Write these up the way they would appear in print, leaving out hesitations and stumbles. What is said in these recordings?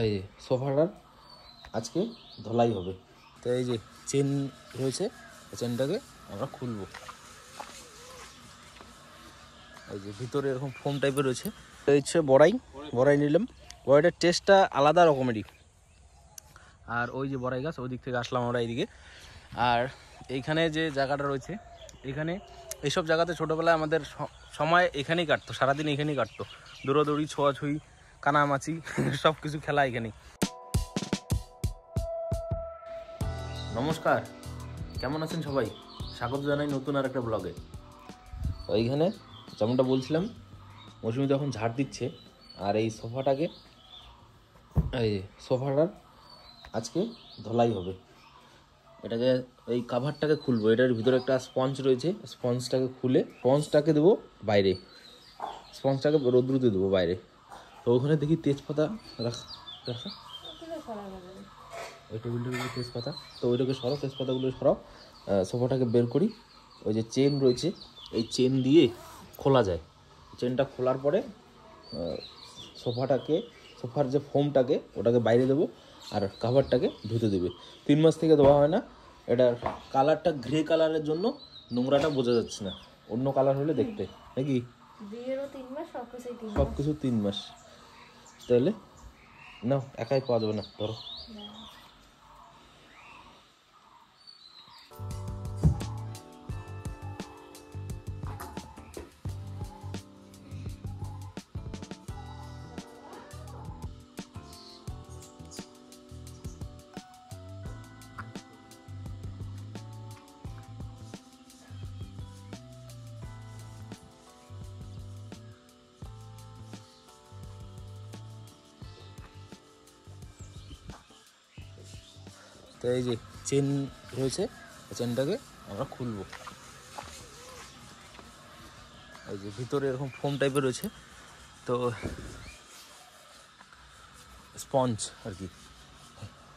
এই যে সোফাটার আজকে ধলাই হবে। তো এই যে চেন রয়েছে, চেনটাকে আমরা খুলবো। এই যে ভিতরে এরকম ফোম টাইপের রয়েছে। এই হচ্ছে বড়াই নিলাম। বড়াইটার টেস্টটা আলাদা রকমেরই। আর ওই যে বড়াই গাছ, ওই দিক থেকে আসলাম আমরা এইদিকে। আর এইখানে যে জায়গাটা রয়েছে, এখানে এইসব জায়গাতে ছোটোবেলায় আমাদের সময় এখানেই কাটতো, সারাদিন এখানেই কাটতো। দৌড়াদৌড়ি, ছোঁয়াছুঁই, কানামাছি সব কিছু খেলা এখানেই। নমস্কার, কেমন আছেন সবাই? স্বাগত জানাই নতুন আর একটা ব্লগে। তো এইখানে যেমনটা বলছিলাম, মৌসুমি তখন ঝাড় দিচ্ছে। আর এই সোফাটার আজকে ধলাই হবে। এটাকে, এই কাভারটাকে খুলবো। এটার ভিতরে একটা স্পঞ্জ রয়েছে, স্পঞ্জটাকে খুলে স্পঞ্জটাকে দেবো বাইরে, স্পঞ্জটাকে রোদ্রুতে দেবো বাইরে। তো ওখানে দেখি তেজপাতা রাখা, ওই টেবিলটার তেজপাতা। তো ওইটাকে সরাও, তেজপাতাগুলো সরাও, সোফাটাকে বের করি। ওই যে চেন রয়েছে, এই চেন দিয়ে খোলা যায়। চেনটা খোলার পরে সোফার যে ফোমটাকে ওটাকে বাইরে দেবো, আর কাভারটাকে ধুতে দেবে। 3 মাস থেকে দেওয়া হয় না। এটার কালারটা গ্রে কালারের জন্য নোংরাটা বোঝা যাচ্ছে না। অন্য কালার হলে দেখতে নাকি সব কিছু 3 মাস। তাহলে না, একাই পাওয়া যাবে না, ধরো। তো এই যে চেন রয়েছে, চেনটাকে আমরা খুলবো। এই যে ভিতরে এরকম ফোম টাইপের রয়েছে, তো স্পঞ্জ আর কি,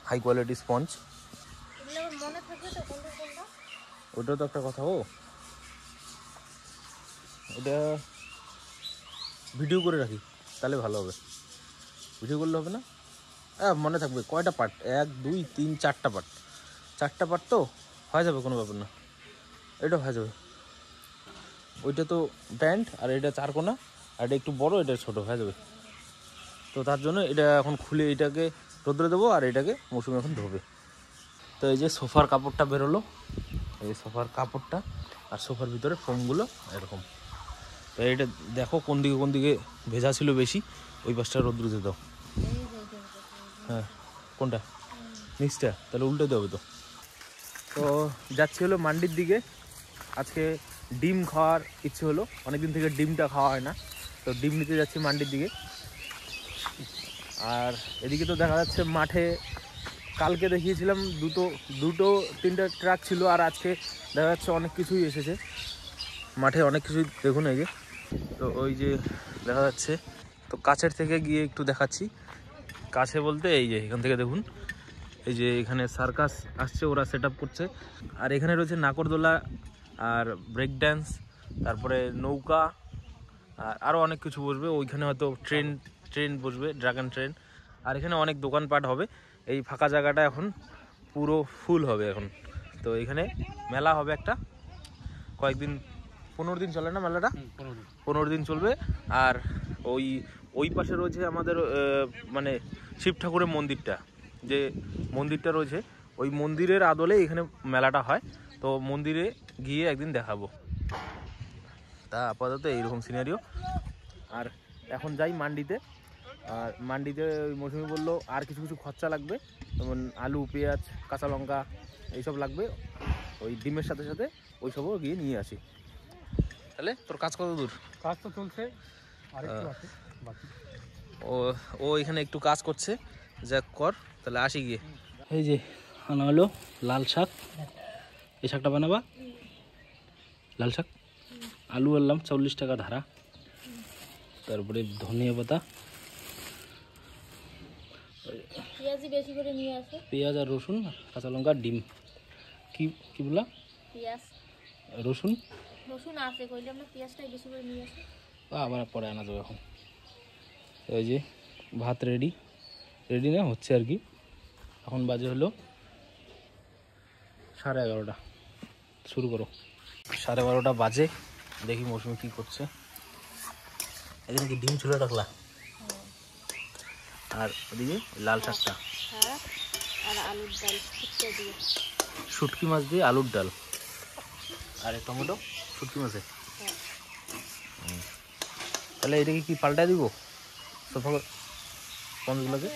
হাই কোয়ালিটি স্পঞ্জ। ওটা তো একটা কথা। ওটা ভিডিও করে রাখি, তাহলে ভালো হবে। ভিডিও করলে হবে না? মনে থাকবে কয়টা পার্ট, 1 2 3 4টা পার্ট। 4টা পার্ট তো হয়ে যাবে, কোনো ব্যাপার না। এটা হয়ে যাবে। ওইটা তো প্যান্ট, আর এটা 4 কোনা, আর এটা একটু বড়, এটা ছোট, হয়ে যাবে। তো তার জন্য এটা এখন খুলে এটাকে রোদ্রে দেবো, আর এটাকে মৌসুমি এখন ধোবে। তো এই যে সোফার কাপড়টা বেরোলো, এই সোফার কাপড়টা, আর সোফার ভিতরে ফোমগুলো এরকম। তো এটা দেখো কোন দিকে ভেজা ছিল বেশি, ওই পাশটা রোদ্রুতে দাও। হ্যাঁ, কোনটা? নিচটা? তাহলে উল্টে দেবে তো। তো যাচ্ছি হলো মান্ডির দিকে। আজকে ডিম খাওয়ার ইচ্ছে হলো, অনেকদিন থেকে ডিমটা খাওয়া হয় না। তো ডিম নিতে যাচ্ছি মান্ডির দিকে। আর এদিকে তো দেখা যাচ্ছে মাঠে কালকে দেখিয়েছিলাম দুটো 3টা ট্রাক ছিল, আর আজকে দেখা যাচ্ছে অনেক কিছুই এসেছে মাঠে, অনেক কিছুই। দেখুন এই যে, তো ওই যে দেখা যাচ্ছে। তো কাছের থেকে গিয়ে একটু দেখাচ্ছি। কাছে বলতে এই যে এখান থেকে দেখুন, এই যে এখানে সার্কাস আসছে, ওরা সেট আপ করছে। আর এখানে রয়েছে নাকরদোলা, আর ব্রেক ড্যান্স, তারপরে নৌকা, আর আরও অনেক কিছু বসবে। ওইখানে হয়তো ট্রেন বসবে, ড্রাগন ট্রেন। আর এখানে অনেক দোকানপাট হবে। এই ফাঁকা জায়গাটা এখন পুরো ফুল হবে এখন। তো এখানে মেলা হবে একটা, কয়েকদিন, 15 দিন চলে না মেলাটা? 15 দিন চলবে। আর ওই পাশে রয়েছে আমাদের মানে শিব ঠাকুরের মন্দিরটা, যে মন্দিরটা রয়েছে, ওই মন্দিরের আদলে এখানে মেলাটা হয়। তো মন্দিরে গিয়ে একদিন দেখাবো। তা আপাতত এইরকম সিনারিও। আর এখন যাই মান্ডিতে। আর মান্ডিতে ওই মৌসুমি বললো আর কিছু খরচা লাগবে, যেমন আলু, পেঁয়াজ, কাঁচা লঙ্কা, এইসব লাগবে। ওই ডিমের সাথে সাথে ওইসবও গিয়ে নিয়ে আসি। তাহলে তোর কাজ কত দূর? কাজ তো চলছে, আরেকটু আছে বাকি। ও এখানে একটু কাজ করছে, যা কর, তাহলে আসি গিয়ে। এই যে আনা হলো লাল শাক, এই শাকটা বানাবা, লাল শাক। আলু আনলাম 40 টাকা ধারা, তারপরে ধনিয়া পাতা, পেঁয়াজ আর রসুন, কাঁচা লঙ্কা, ডিম। কি বললাম? পেঁয়াজ রসুন আছে, কইলাম না পেঁয়াজটাই বেশি করে নিয়ে আসো, আবার পরে আনা যাবে এখন। এই যে ভাত রেডি, রেডি না হচ্ছে আর কি। এখন বাজে হলো 11:30। শুরু করো। 12:30 বাজে। দেখি মৌসুমি কী করছে। এখানে কি ডিম ছুলে রাখলা? আর ওদিকে লাল শাকটা, আর আলুর ডাল দিয়ে, শুটকি মাছ দিয়ে আলুর ডাল, আর এই টমেটো শুটকি মাছে। তাহলে এটাকে কি পাল্টায় দিব সোফা স্পঞ্জগুলোকে?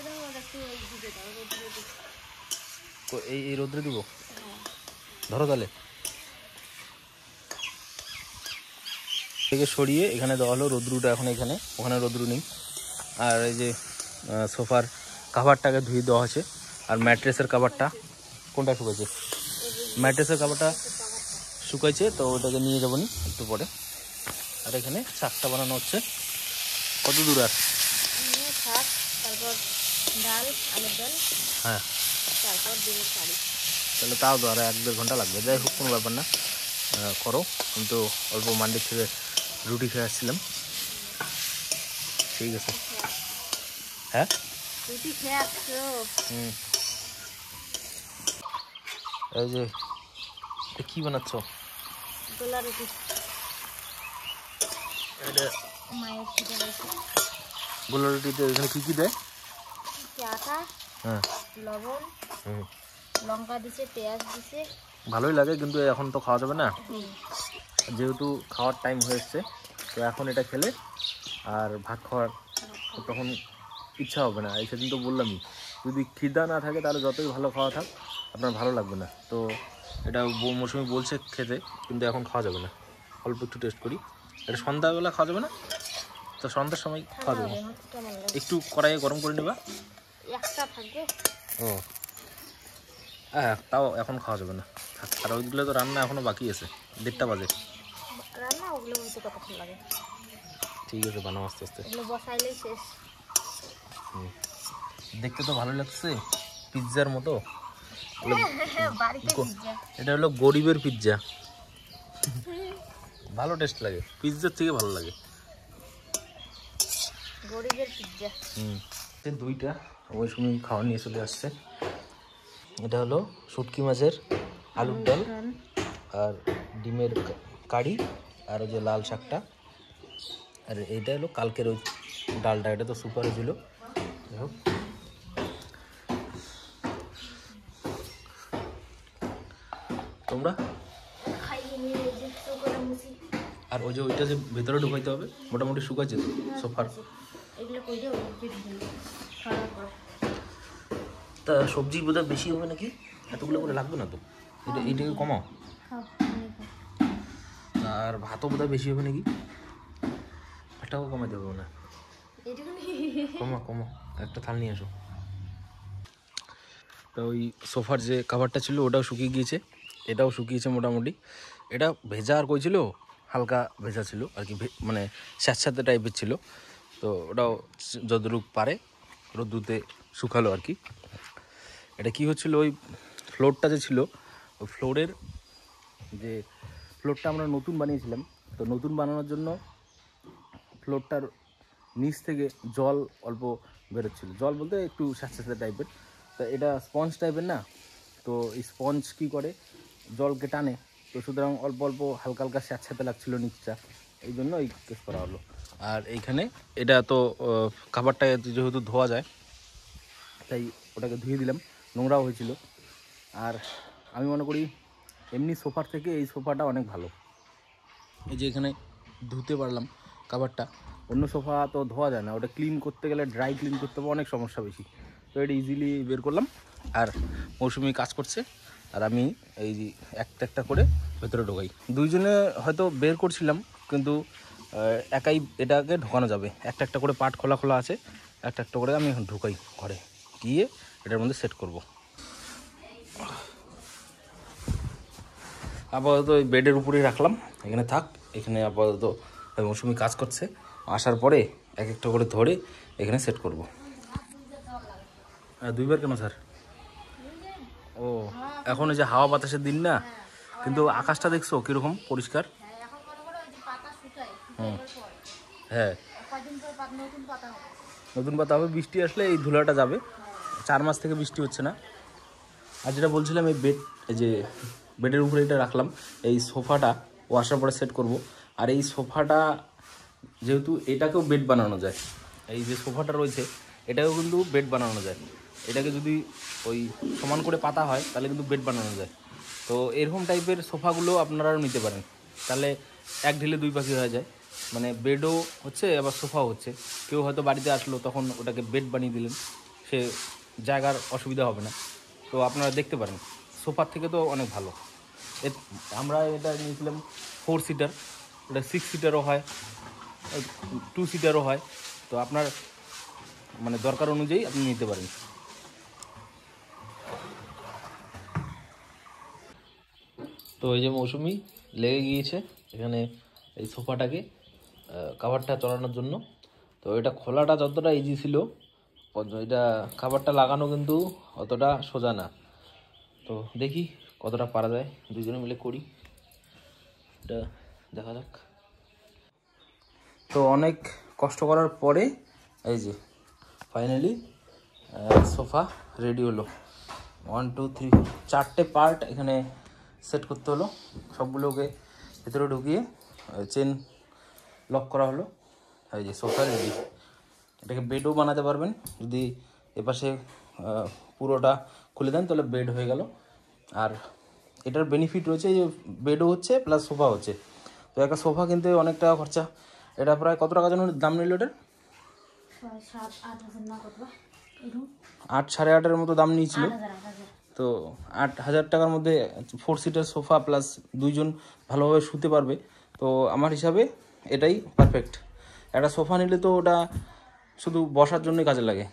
এই রোদ্রে দিব? ধরো তাহলে থেকে সরিয়ে এখানে দেওয়া হলো রোদ্রুটা। এখন এখানে, ওখানে রোদ্রু নেই। আর এই যে সোফার কাভারটাকে ধুয়ে দেওয়া হয়েছে। আর ম্যাট্রেসের কাভারটা কোনটা শুকাইছে? ম্যাট্রেসের কাভারটা শুকাইছে, তো ওটাকে নিয়ে যাবো নি একটু পরে। আর এখানে শাকটা বানানো হচ্ছে। কত দূর আর? শাক, তারপর ডাল, আলুর ডাল, হ্যাঁ, তারপর ডিমের কারি। তাহলে তাও তো আর 1-1.5 ঘন্টা লাগবে। যাই হোক, কোনো ব্যাপার না, করো। আমি তো অল্প মান্ডির থেকে রুটি খেয়ে আসছিলাম। ঠিক আছে। হ্যাঁ, রুটি খেয়ে আসছো? এই যে কি বানাচ্ছ? গোলা রুটি। এটা মায়ের খিদে পেয়েছে। গোলা রুটিতে এখানে কী কী দেয়? আটা, হ্যাঁ, লবণ, লঙ্কা দিছে, পেঁয়াজ দিছে। ভালোই লাগে, কিন্তু এখন তো খাওয়া যাবে না, যেহেতু খাওয়ার টাইম হয়ে এসছে। তো এখন এটা খেলে আর ভাত খাওয়ার তখন ইচ্ছা হবে না। এই সেদিন তো বললামই, যদি খিদা না থাকে তাহলে যতই ভালো খাওয়া থাক আপনার ভালো লাগবে না। তো এটা মৌসুমি বলছে খেতে, কিন্তু এখন খাওয়া যাবে না। অল্প একটু টেস্ট করি। এটা সন্ধ্যাবেলা খাওয়া যাবে না, তো সন্ধ্যার সময় খাওয়া যাবে। একটু কড়াইয়ে গরম করে নেবা। একটা থাকবে। ও হ্যাঁ, তাও এখন খাওয়া যাবে না। আর ওইগুলো তো রান্না এখনও বাকি আছে, 1:30 বাজে। রান্না ওগুলো হইতে কতক্ষণ লাগে? ঠিক আছে, বানাও আস্তে আস্তে। এগুলো বসাইলেই শেষ। দেখতে তো ভালো লাগছে, পিৎজার মতো। বাড়িতে পিৎজা। এটা হলো গরিবের পিৎজা। ভালো টেস্ট লাগে, পিৎজার থেকে ভালো লাগে। গরিবের পিৎজা। দুইটা ওই সময় খাওয়া নিয়ে চলে আসছে। এটা হলো শুটকি মাছের আলুর ডাল আর ডিমের কারি, আর ওই যে লাল শাকটা। আর এইটা হলো কালকের ওই ডালটা, এটা তো সুপার হয়েছিল। যাই হোক, তোমরা আর ওই যে ওইটা যে ভেতরে ঢুকাইতে হবে, মোটামুটি শুকাইছে তো সোফার। তা সবজি বোধহয় বেশি হবে নাকি? এতগুলো করে লাগবে না তো? এইটাকে কমাও। আর ভাতও বোধহয় বেশি হবে নাকি? ভাতটাও কমাতে হবে না? কমা একটা থাল নিয়ে আসো। তো ওই সোফার যে কাভারটা ছিল ওটাও শুকিয়ে গিয়েছে, এটাও শুকিয়েছে মোটামুটি। এটা ভেজা আর কইছিল, হালকা ভেজা ছিল আর কি, মানে স্যাঁতস্যাঁতে টাইপের ছিল। তো ওটাও যতটুকু পারে রোদ্দুতে শুকালো আর কি। এটা কি হচ্ছিল, ওই ফ্লোরটা যে ছিল, ওই ফ্লোরটা আমরা নতুন বানিয়েছিলাম। তো নতুন বানানোর জন্য ফ্লোরটার নিচ থেকে জল অল্প বেরোচ্ছিল। জল বলতে একটু স্যাঁতস্যাঁতে টাইপের। তো এটা স্পঞ্জ টাইপের না, তো এই স্পঞ্জ কী করে, জলকে টানে। তো সুতরাং অল্প অল্প হালকা হালকা স্যাঁতস্যাঁতে লাগছিল নিচটা, এই জন্য এই কেস করা হলো। আর এইখানে এটা তো খাবারটা যেহেতু ধোয়া যায়, তাই ওটাকে ধুয়ে দিলাম, নোংরাও হয়েছিল। আর আমি মনে করি এমনি সোফার থেকে এই সোফাটা অনেক ভালো। এই যে এখানে ধুতে পারলাম কাভারটা, অন্য সোফা তো ধোয়া যায় না, ওটা ক্লিন করতে গেলে ড্রাই ক্লিন করতে হবে, অনেক সমস্যা বেশি। তো এটা ইজিলি বের করলাম। আর মৌসুমি কাজ করছে, আর আমি এই যে একটা একটা করে ভেতরে ঢোকাই। দুইজনে হয়তো বের করছিলাম, কিন্তু একাই এটাকে ঢোকানো যাবে। একটা একটা করে পার্ট খোলা খোলা আছে, একটা একটা করে আমি ঢুকাই ঘরে গিয়ে এটার মধ্যে সেট করব। আপাতত ওই বেডের উপরেই রাখলাম, এখানে থাক। এখানে আপাতত মৌসুমি কাজ করছে, আসার পরে এক একটা করে ধরে এখানে সেট করব। দুইবার কেন স্যার? ও এখন এই যে হাওয়া বাতাসের দিন না, কিন্তু আকাশটা দেখছো কীরকম পরিষ্কার। হ্যাঁ, নতুন পাতা হবে, বৃষ্টি আসলে এই ধুলাটা যাবে। 4 মাস থেকে বৃষ্টি হচ্ছে না। আর যেটা বলছিলাম এই বেড, এই যে বেডের উপরে এটা রাখলাম, এই সোফাটা ও আসার পরে সেট করব। আর এই সোফাটা যেহেতু এটাকেও বেড বানানো যায়, এই যে সোফাটা রয়েছে এটাকেও কিন্তু বেড বানানো যায়। এটাকে যদি ওই সমান করে পাতা হয় তাহলে কিন্তু বেড বানানো যায়। তো এরকম টাইপের সোফাগুলো আপনারাও নিতে পারেন, তাহলে এক ঢিলে 2 পাখি হয়ে যায়। মানে বেডও হচ্ছে আবার সোফাও হচ্ছে। কেউ হয়তো বাড়িতে আসলো তখন ওটাকে বেড বানিয়ে দিলেন, সে জায়গার অসুবিধা হবে না। তো আপনারা দেখতে পারেন, সোফার থেকে তো অনেক ভালো। আমরা এটা নিয়েছিলাম 4 সিটার, এটা 6 সিটারও হয়, 2 সিটারও হয়। তো আপনার মানে দরকার অনুযায়ী আপনি নিতে পারেন। তো এই যে মৌসুমি লেগে গিয়েছে এখানে এই সোফাটাকে কাভারটা চড়ানোর জন্য। তো এটা খোলাটা যতটা ইজি ছিল, এটা কাভারটা লাগানো কিন্তু অতটা সোজা না। তো দেখি কতটা পারা যায়, দুজনে মিলে করি, এটা দেখা যাক। তো অনেক কষ্ট করার পরে এই যে ফাইনালি সোফা রেডি হলো। 1 2 3 4টে পার্ট এখানে সেট করতে হলো, সবগুলোকে ভেতরে ঢুকিয়ে চেন লক করা হলো। এই যে সোফা রেডি। এটাকে বেডও বানাতে পারবেন, যদি এপাশে পুরোটা খুলে দেন তাহলে বেড হয়ে গেল। আর এটার বেনিফিট রয়েছে যে বেডও হচ্ছে প্লাস সোফা হচ্ছে। তো একটা সোফা কিনতে অনেক টাকা খরচা। এটা প্রায় কত টাকা যেন দাম নিল এটার? 8 8.5-এর মতো দাম নিয়েছিল। তো 8,000 টাকার মধ্যে 4 সিটার সোফা প্লাস 2 জন ভালোভাবে শুতে পারবে। তো আমার হিসাবে এটাই পারফেক্ট। একটা সোফা নিলে তো ওটা শুধু বসার জন্যই কাজে লাগে।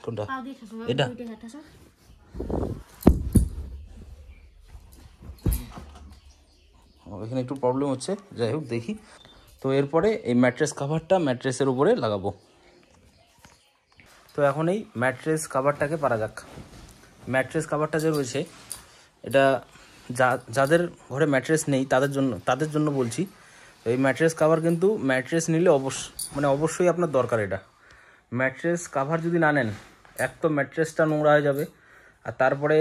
কোনটা? এটা এখানে একটু প্রবলেম হচ্ছে, যাই হোক দেখি। তো এরপরে এই ম্যাট্রেস কাভারটা ম্যাট্রেসের উপরে লাগাবো। তো এখন এই ম্যাট্রেস কাভারটাকে পারা যাক। ম্যাট্রেস কাভারটা যে রয়েছে এটা যাদের ঘরে ম্যাট্রেস নেই তাদের জন্য বলছি। এই ম্যাট্রেস কাভার কিন্তু ম্যাট্রেস নিলে অবশ্যই আপনার দরকার। এটা ম্যাট্রেস কাভার যদি না নেন, এক তো ম্যাট্রেসটা নোংরা হয়ে যাবে, আর তারপরে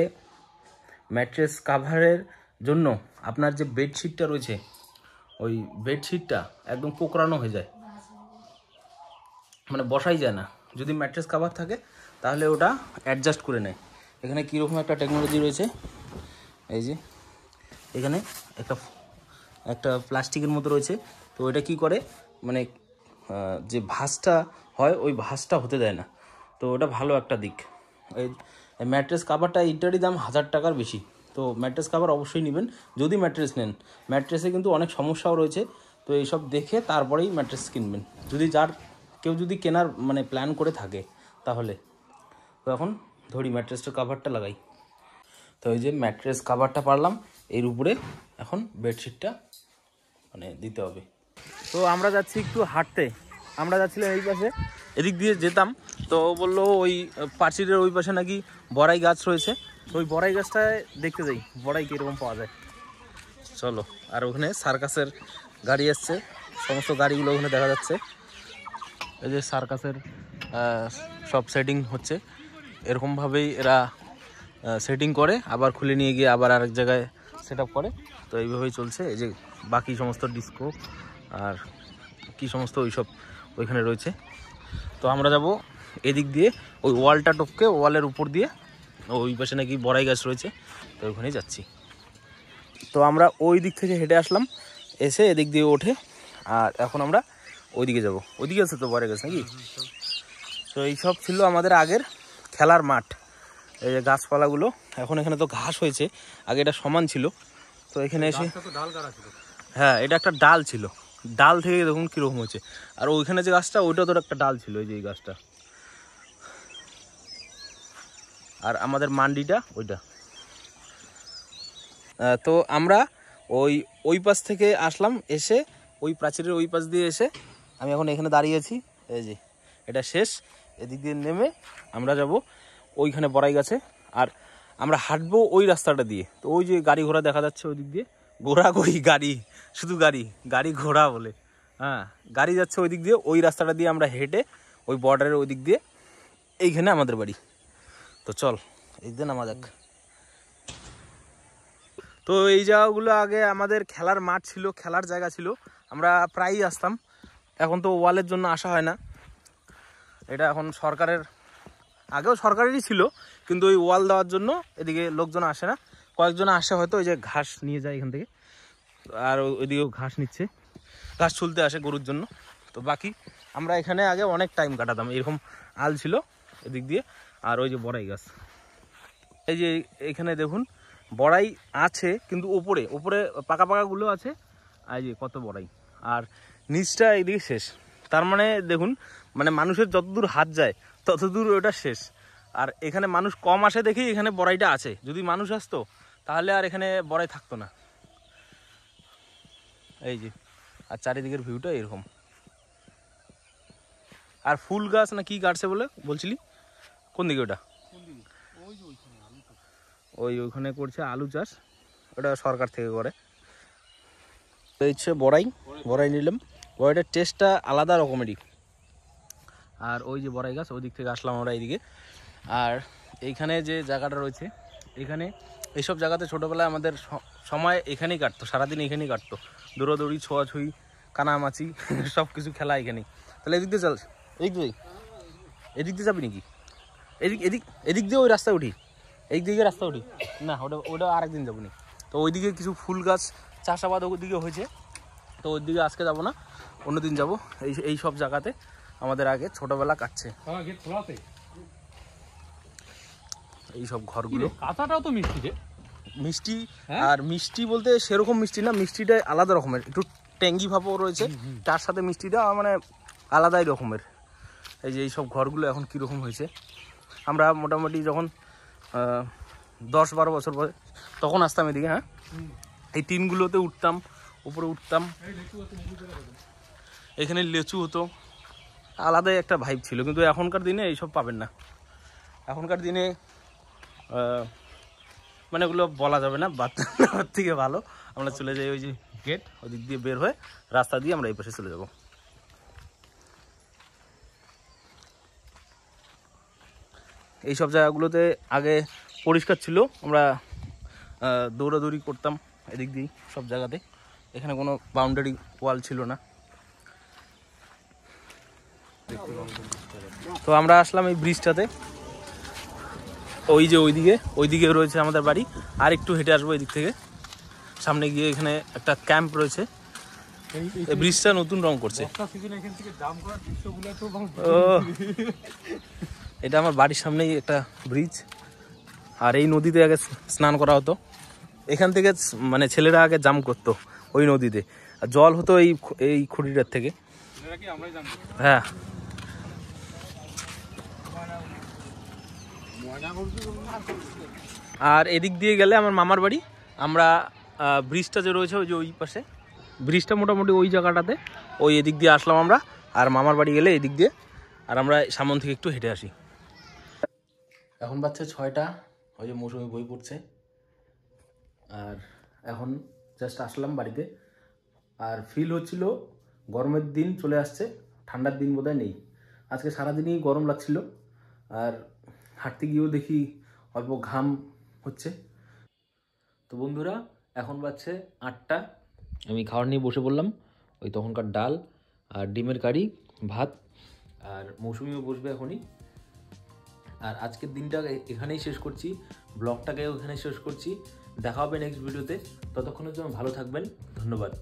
ম্যাট্রেস কাভারের জন্য আপনার যে বেডশিটটা রয়েছে ওই বেডশিটটা একদম কোঁকড়ানো হয়ে যায়, মানে বসাই যায় না। যদি ম্যাট্রেস কাভার থাকে তাহলে ওটা অ্যাডজাস্ট করে নেয়। এখানে কীরকম একটা টেকনোলজি রয়েছে, এই যে এখানে একটা প্লাস্টিকের মতো রয়েছে। তো এটা কি করে, মানে যে ভাঁজটা হয় ওই ভাঁজটা হতে দেয় না। তো ওটা ভালো একটা দিক। এই ম্যাট্রেস কাভারটা এইটারই দাম 1000 টাকার বেশি। তো ম্যাট্রেস কাভার অবশ্যই নেবেন যদি ম্যাট্রেস নেন। ম্যাট্রেসে কিন্তু অনেক সমস্যাও রয়েছে, তো এইসব দেখে তারপরেই ম্যাট্রেস কিনবেন, যদি কেউ যদি কেনার মানে প্ল্যান করে থাকে তাহলে। তো এখন ধরি ম্যাট্রেসটার কাভারটা লাগাই। তো এই যে ম্যাট্রেস কাভারটা পারলাম, এর উপরে এখন বেডশিটটা মানে দিতে হবে। তো আমরা যাচ্ছি একটু হাঁটতে, আমরা যাচ্ছিলাম এই পাশে, এদিক দিয়ে যেতাম। তো বললো ওই পাঁচিলের ওই পাশে নাকি বড়াই গাছ রয়েছে, তো ওই বড়াই গাছটায় দেখতে যাই বড়াই কীরকম পাওয়া যায়। চলো। আর ওখানে সার্কাসের গাড়ি আসছে, সমস্ত গাড়িগুলো ওখানে দেখা যাচ্ছে। এই যে সার্কাসের সব সেটিং হচ্ছে, এরকমভাবেই এরা সেটিং করে আবার খুলে নিয়ে গিয়ে আবার আরেক জায়গায় সেট আপ করে। তো এইভাবেই চলছে। এই যে বাকি সমস্ত ডিস্কো আর কি সমস্ত ওইসব ওইখানে রয়েছে। তো আমরা যাব এদিক দিয়ে, ওই ওয়ালটা টপকে ওয়ালের উপর দিয়ে, ওই পাশে নাকি বড়াই গাছ রয়েছে, তো ওইখানেই যাচ্ছি। তো আমরা ওই দিক থেকে হেঁটে আসলাম, এসে এদিক দিয়ে ওঠে, আর এখন আমরা ওইদিকে যাব। ওইদিকে আছে তো বড়াই গাছ নাকি? তো এইসব ছিল আমাদের আগের খেলার মাঠ। এই যে গাছপালাগুলো, এখন এখানে তো ঘাস হয়েছে, আগে এটা সমান ছিল। তো এখানে এসে হ্যাঁ, এটা একটা ডাল ছিল, ডাল থেকে দেখুন কীরকম হয়েছে। আর ওইখানে যে গাছটা ওইটা তোর একটা ডাল ছিল, এই যে এই গাছটা। আর আমাদের মান্ডিটা ওইটা। তো আমরা ওই পাশ থেকে আসলাম, এসে ওই প্রাচীরের ওই পাশ দিয়ে এসে আমি এখন এখানে দাঁড়িয়ে আছি। এই যে এটা শেষ, এদিক দিয়ে নেমে আমরা যাব ওইখানে বড়াই গাছে। আর আমরা হাঁটবো ওই রাস্তাটা দিয়ে। তো ওই যে গাড়ি ঘোড়া দেখা যাচ্ছে ওই দিক দিয়ে, ঘোড়া কই গাড়ি, শুধু গাড়ি ঘোড়া বলে, হ্যাঁ গাড়ি যাচ্ছে ওই দিক দিয়ে। ওই রাস্তাটা দিয়ে আমরা হেঁটে ওই বর্ডারের ওই দিক দিয়ে এইখানে আমাদের বাড়ি। তো চল এই দিন নামা যাক। তো এই জায়গাগুলো আগে আমাদের খেলার মাঠ ছিল, খেলার জায়গা ছিল, আমরা প্রায়ই আসতাম। এখন তো ওয়ালের জন্য আসা হয় না, এটা এখন সরকারের, আগেও সরকারেরই ছিল, কিন্তু ওই ওয়াল দেওয়ার জন্য এদিকে লোকজন আসে না। কয়েকজন আসে হয়তো, ওই যে ঘাস নিয়ে যায় এখান থেকে, আর ওইদিকেও ঘাস নিচ্ছে, ঘাস ছুলতে আসে গরুর জন্য। তো বাকি আমরা এখানে আগে অনেক টাইম কাটাতাম, এরকম আল ছিল এদিক দিয়ে, আর ওই যে বড়াই গাছ, এই যে এখানে দেখুন বড়াই আছে, কিন্তু ওপরে ওপরে পাকা পাকাগুলো আছে, আর যে কত বড়াই, আর নিচটা এইদিকে শেষ। তার মানে দেখুন, মানে মানুষের যতদূর হাত যায় ততদূর ওটা শেষ। আর এখানে মানুষ কম আসে দেখেই এখানে বড়াইটা আছে, যদি মানুষ আসতো তাহলে আর এখানে বড়াই থাকতো না। এই যে, আর চারিদিকের ভিউটা এরকম। আর ফুল গাছ না কি গাছছে বলে বলছিলি, কোন দিকে ওটা? ওইখানে করছে আলু চাষ, ওটা সরকার থেকে করে। এই হচ্ছে বড়াই নিলাম, বড়াইটার টেস্টটা আলাদা রকমেরই। আর ওই যে বড়াই গাছ, ওই দিক থেকে আসলাম আমরা এইদিকে। আর এইখানে যে জায়গাটা রয়েছে, এখানে এইসব জায়গাতে ছোটোবেলায় আমাদের সময় এখানেই কাটতো, সারাদিন এখানেই কাটতো, দৌড়াদৌড়ি, ছোঁয়াছুঁই, কানামাছি সব কিছু খেলা এখানেই। তাহলে এদিক দিয়ে চল, এদিক দিয়ে যাবি নাকি? এদিক দিয়ে ওই রাস্তায় উঠি, এই দিকে রাস্তা উঠি না, ওটা আরেকদিন যাবো নি। তো ওইদিকে কিছু ফুল গাছ চাষাবাদ ওইদিকে হয়েছে, তো ওই দিকে আজকে যাবো না, অন্যদিন যাবো। এই সব জায়গাতে আমাদের আগে ছোটবেলা কাটছে এই সব ঘরগুলো। কাঁচাটাও তো মিষ্টি রে, মিষ্টি, আর মিষ্টি বলতে সেরকম মিষ্টি না, মিষ্টিটা আলাদা রকমের, একটু ট্যাঙ্গি ভাবও রয়েছে, তার সাথে মিষ্টিটা মানে আলাদাই রকমের। এই যে এইসব ঘরগুলো এখন কীরকম হয়েছে, আমরা মোটামুটি যখন 10-12 বছর পরে তখন আসতাম এদিকে। হ্যাঁ, এই টিনগুলোতে উঠতাম, উপরে উঠতাম, এখানে লেচু হতো, আলাদাই একটা ভাইব ছিল। কিন্তু এখনকার দিনে এইসব পাবেন না, এখনকার দিনে মানে ওগুলো বলা যাবে না, বাদ থেকে ভালো আমরা চলে যাই ওই যে গেট, ওই দিক দিয়ে বের হয়ে রাস্তা দিয়ে আমরা এই পাশে চলে যাব। এইসব জায়গাগুলোতে আগে পরিষ্কার ছিল, আমরা দৌড়াদৌড়ি করতাম এদিক দিয়েই সব জায়গাতে, এখানে কোনো বাউন্ডারি ওয়াল ছিল না। তো আমরা আসলাম এই ব্রিজটাতে, ওই যে ওইদিকে রয়েছে আমাদের বাড়ি, আর একটু হেঁটে আসবো এদিক থেকে, সামনে গিয়ে এখানে একটা ক্যাম্প রয়েছে। এই ব্রিজটা নতুন রং করছে। এটা আমার বাড়ির সামনেই একটা ব্রিজ, আর এই নদীতে আগে স্নান করা হতো, এখান থেকে মানে ছেলেরা আগে জাম্প করতো ওই নদীতে, আর জল হতো এই খুঁটিটার থেকে। হ্যাঁ, আর এদিক দিয়ে গেলে আমার মামার বাড়ি। আমরা ব্রিজটা যে রয়েছে ওই যে ওই পাশে, ব্রিজটা মোটামুটি ওই জায়গাটাতে, ওই এদিক দিয়ে আসলাম আমরা, আর মামার বাড়ি গেলে এদিক দিয়ে, আর আমরা সামন থেকে একটু হেঁটে আসি। এখন বাচ্চা 6টা, ওই যে মৌসুমি বই পড়ছে, আর এখন জাস্ট আসলাম বাড়িতে। আর ফিল হচ্ছিল গরমের দিন চলে আসছে, ঠান্ডার দিন বোধহয় নেই। আজকে সারাদিনই গরম লাগছিল, আর হাঁটতে গিয়েও দেখি অল্প ঘাম হচ্ছে। তো বন্ধুরা, এখন বাজছে 8টা, আমি খাবার নিয়ে বসে পড়লাম। ওই তখনকার ডাল আর ডিমের কারি, ভাত, আর মৌসুমিও বসবে এখনই। আর আজকের দিনটা এখানেই শেষ করছি, ব্লগটাকেও এখানে শেষ করছি। দেখা হবে নেক্সট ভিডিওতে, ততক্ষণের জন্য ভালো থাকবেন, ধন্যবাদ।